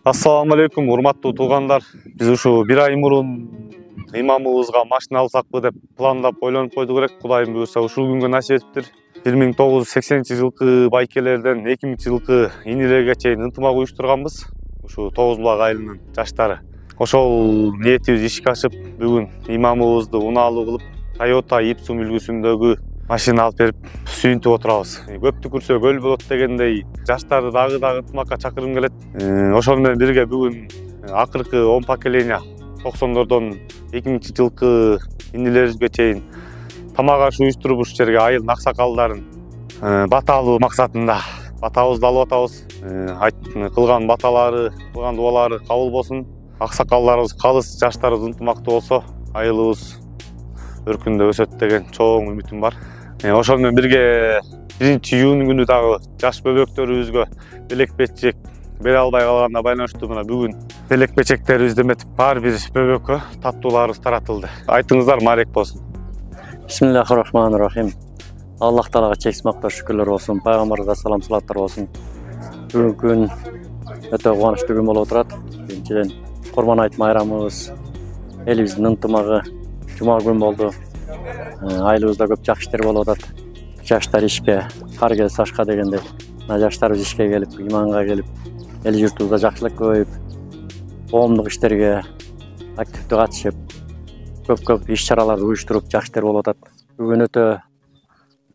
Assalamu алейкум, урматтуу туугандар. Биз ушу бир ай мурун имамыбызга машина алсакпы деп пландап ойлонуп койдук элек. Кудайым буюрса ушул күнгө насип этиптир. 1980-жылкы байкелерден 2000-жылкы инилерге чейин ынтымак уюштурганбыз. Ушу Тогуз Булак айылынын жаштары. Ошол ниетибиз ишке ашып, бүгүн имамыбызды унаалуу кылып, Toyota Ipsum үлгүсүндөгү машина алып берип сүйүнтүп отурабыз. Көптү күрсө көл болот дегендей жаштарды дагы ынтымакка чакыргым келет. Ошол менен бирге бүгүн акыркы 10 поколения 90-дордон 2000-жылкы инилерибизге чейин тамак аш уюштуруп ушул жерге айылдын аксакалдарын бата алуу максатында батабызды алып атабыз. Кылган баталары, кылган дуалары кабыл болсун. Аксакалдарыбыз калыс, жаштарыбыз ынтымактуу болсо, айылыбыз өркүндөп өсөт деген чоң үмүтүм бар. Ошол менен бирге 1-июнь күнү дагы жаш бөбөктөрүбүзгө белек печек бере албай калганына байланыштуу мына бүгүн белек печектерибизди эметип ар бир бөбөккө таттууларыбыз таратылды. Айтыңыздар, марек болсун. Бисмиллахир-рахманир-рахим. Аллах Таалага чексиз мактоо шүкүрлөр болсун, пайгамбарга салам салаттар болсун. Бүгүнкү күн өтө кубанычтуу күн болуп турат. Биринчиден Курман айт майрамыбыз, элибиздин ынтымагы жума күн болду. Айылыбызда көп жакшы иштер болуп атат. Жаштар ишке, кар келсе ашка дегендей. Жаштарыбыз ишке келип, иманга келип, эл журтубузда жакшылык көбөйүп, коомдук иштерге активдүү катышып, көп иш чараларды уюштуруп жакшы иштер болуп атат. Бүгүн өтө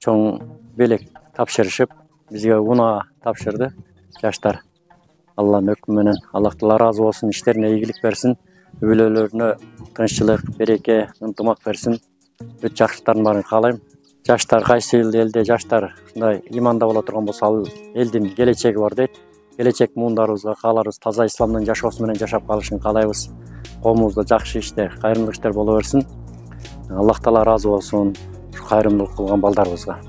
чоң белек тапшырышып, бизге унаа тапшырды жаштар. Алланын өкүмү менен Аллах Таала ыраазы болсун, иштерине ийгилик берсин, үй-бүлөлөрүнө тынччылык, береке, ынтымак берсин. Өтө жакшылыктардын баарын каалайм. Жаштар кайсы элде жаштар ушундай иманда боло турган болсо, ал элдин келечеги бар дейт. Келечек муундарыбызга кааларыбыз таза исламдын жашоосу менен жашап калышын каалайбыз. Коомубузда жакшы иштер, кайрымдуулук иштер боло берсин. Аллах Таала ыраазы болсун ушу кайрымдуулук кылган балдарыбызга.